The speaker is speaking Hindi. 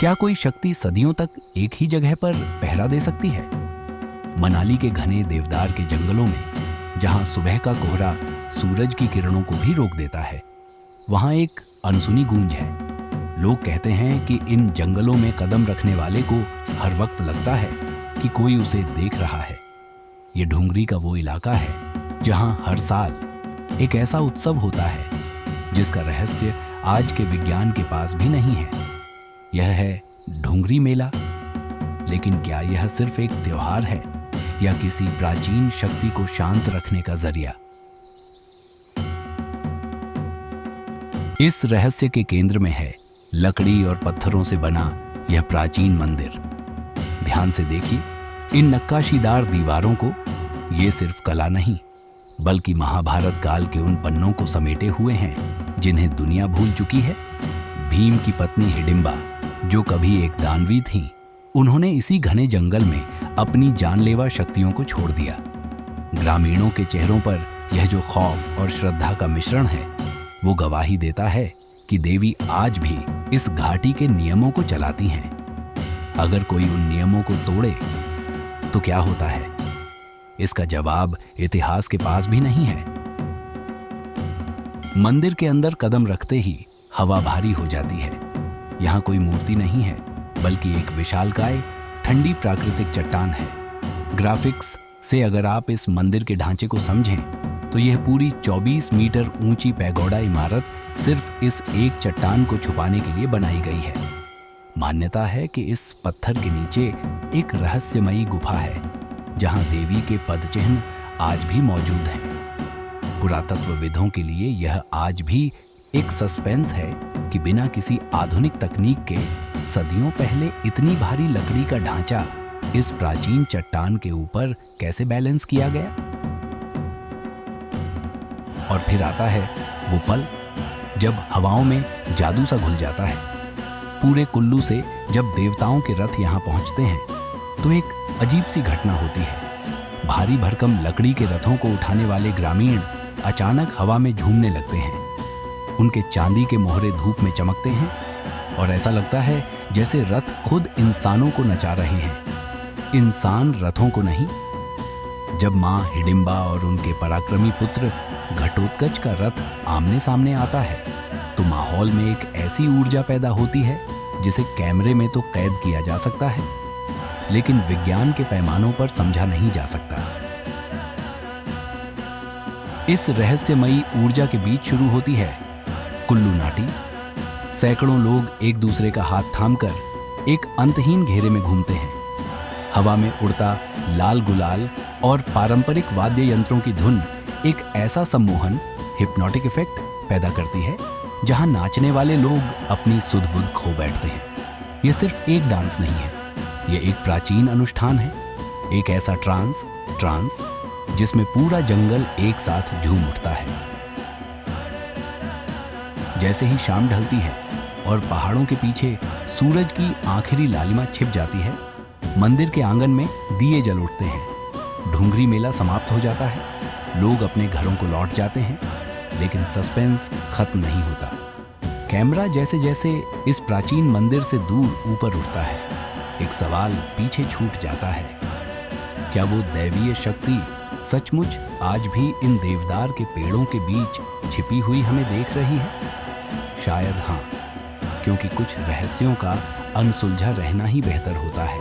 क्या कोई शक्ति सदियों तक एक ही जगह पर पहरा दे सकती है? मनाली के घने देवदार के जंगलों में, जहां सुबह का कोहरा सूरज की किरणों को भी रोक देता है, वहां एक अनसुनी गूंज है। लोग कहते हैं कि इन जंगलों में कदम रखने वाले को हर वक्त लगता है कि कोई उसे देख रहा है। ये ढूंगरी का वो इलाका है जहां हर साल एक ऐसा उत्सव होता है जिसका रहस्य आज के विज्ञान के पास भी नहीं है। यह है ढूंगरी मेला। लेकिन क्या यह सिर्फ एक त्योहार है या किसी प्राचीन शक्ति को शांत रखने का जरिया? इस रहस्य के केंद्र में है लकड़ी और पत्थरों से बना यह प्राचीन मंदिर। ध्यान से देखिए इन नक्काशीदार दीवारों को। ये सिर्फ कला नहीं, बल्कि महाभारत काल के उन पन्नों को समेटे हुए हैं जिन्हें दुनिया भूल चुकी है। भीम की पत्नी हिडिंबा, जो कभी एक दानवी थीं, उन्होंने इसी घने जंगल में अपनी जानलेवा शक्तियों को छोड़ दिया। ग्रामीणों के चेहरों पर यह जो खौफ और श्रद्धा का मिश्रण है, वो गवाही देता है कि देवी आज भी इस घाटी के नियमों को चलाती हैं। अगर कोई उन नियमों को तोड़े तो क्या होता है? इसका जवाब इतिहास के पास भी नहीं है। मंदिर के अंदर कदम रखते ही हवा भारी हो जाती है। यहां कोई मूर्ति नहीं है, बल्कि एक विशालकाय ठंडी प्राकृतिक चट्टान है। ग्राफिक्स से अगर आप इस मंदिर के ढांचे को समझें तो यह पूरी 24 मीटर ऊंची पैगोडा इमारत सिर्फ इस एक चट्टान को छुपाने के लिए बनाई गई है। मान्यता है कि इस पत्थर के नीचे एक रहस्यमयी गुफा है जहां देवी के पदचिह्न आज भी मौजूद हैं। पुरातत्वविदों के लिए यह आज भी एक सस्पेंस है कि बिना किसी आधुनिक तकनीक के सदियों पहले इतनी भारी लकड़ी का ढांचा इस प्राचीन चट्टान के ऊपर कैसे बैलेंस किया गया। और फिर आता है वो पल जब हवाओं में जादू सा घुल जाता है। पूरे कुल्लू से जब देवताओं के रथ यहां पहुंचते हैं तो एक अजीब सी घटना होती है। भारी भरकम लकड़ी के रथों को उठाने वाले ग्रामीण अचानक हवा में झूमने लगते हैं। उनके चांदी के मोहरे धूप में चमकते हैं और ऐसा लगता है जैसे रथ खुद इंसानों को नचा रहे हैं, इंसान रथों को नहीं। जब मां हिडिंबा और उनके पराक्रमी पुत्र घटोत्कच का रथ आमने सामने आता है तो माहौल में एक ऐसी ऊर्जा पैदा होती है जिसे कैमरे में तो कैद किया जा सकता है, लेकिन विज्ञान के पैमानों पर समझा नहीं जा सकता। इस रहस्यमयी ऊर्जा के बीच शुरू होती है कुल्लू नाटी। सैकड़ों लोग एक दूसरे का हाथ थामकर एक अंतहीन घेरे में घूमते हैं। हवा में उड़ता लाल गुलाल और पारंपरिक वाद्य यंत्रों की धुन एक ऐसा सम्मोहन, हिप्नोटिक इफेक्ट पैदा करती है जहां नाचने वाले लोग अपनी सुध बुध खो बैठते हैं। यह सिर्फ एक डांस नहीं है, यह एक प्राचीन अनुष्ठान है, एक ऐसा ट्रांस जिसमें पूरा जंगल एक साथ झूम उठता है। जैसे ही शाम ढलती है और पहाड़ों के पीछे सूरज की आखिरी लालिमा छिप जाती है, मंदिर के आंगन में दिए जल उठते हैं। ढूंगरी मेला समाप्त हो जाता है, लोग अपने घरों को लौट जाते हैं, लेकिन सस्पेंस खत्म नहीं होता। कैमरा जैसे जैसे इस प्राचीन मंदिर से दूर ऊपर उठता है, एक सवाल पीछे छूट जाता है। क्या वो दैवीय शक्ति सचमुच आज भी इन देवदार के पेड़ों के बीच छिपी हुई हमें देख रही है? शायद हाँ, क्योंकि कुछ रहस्यों का अनसुलझा रहना ही बेहतर होता है।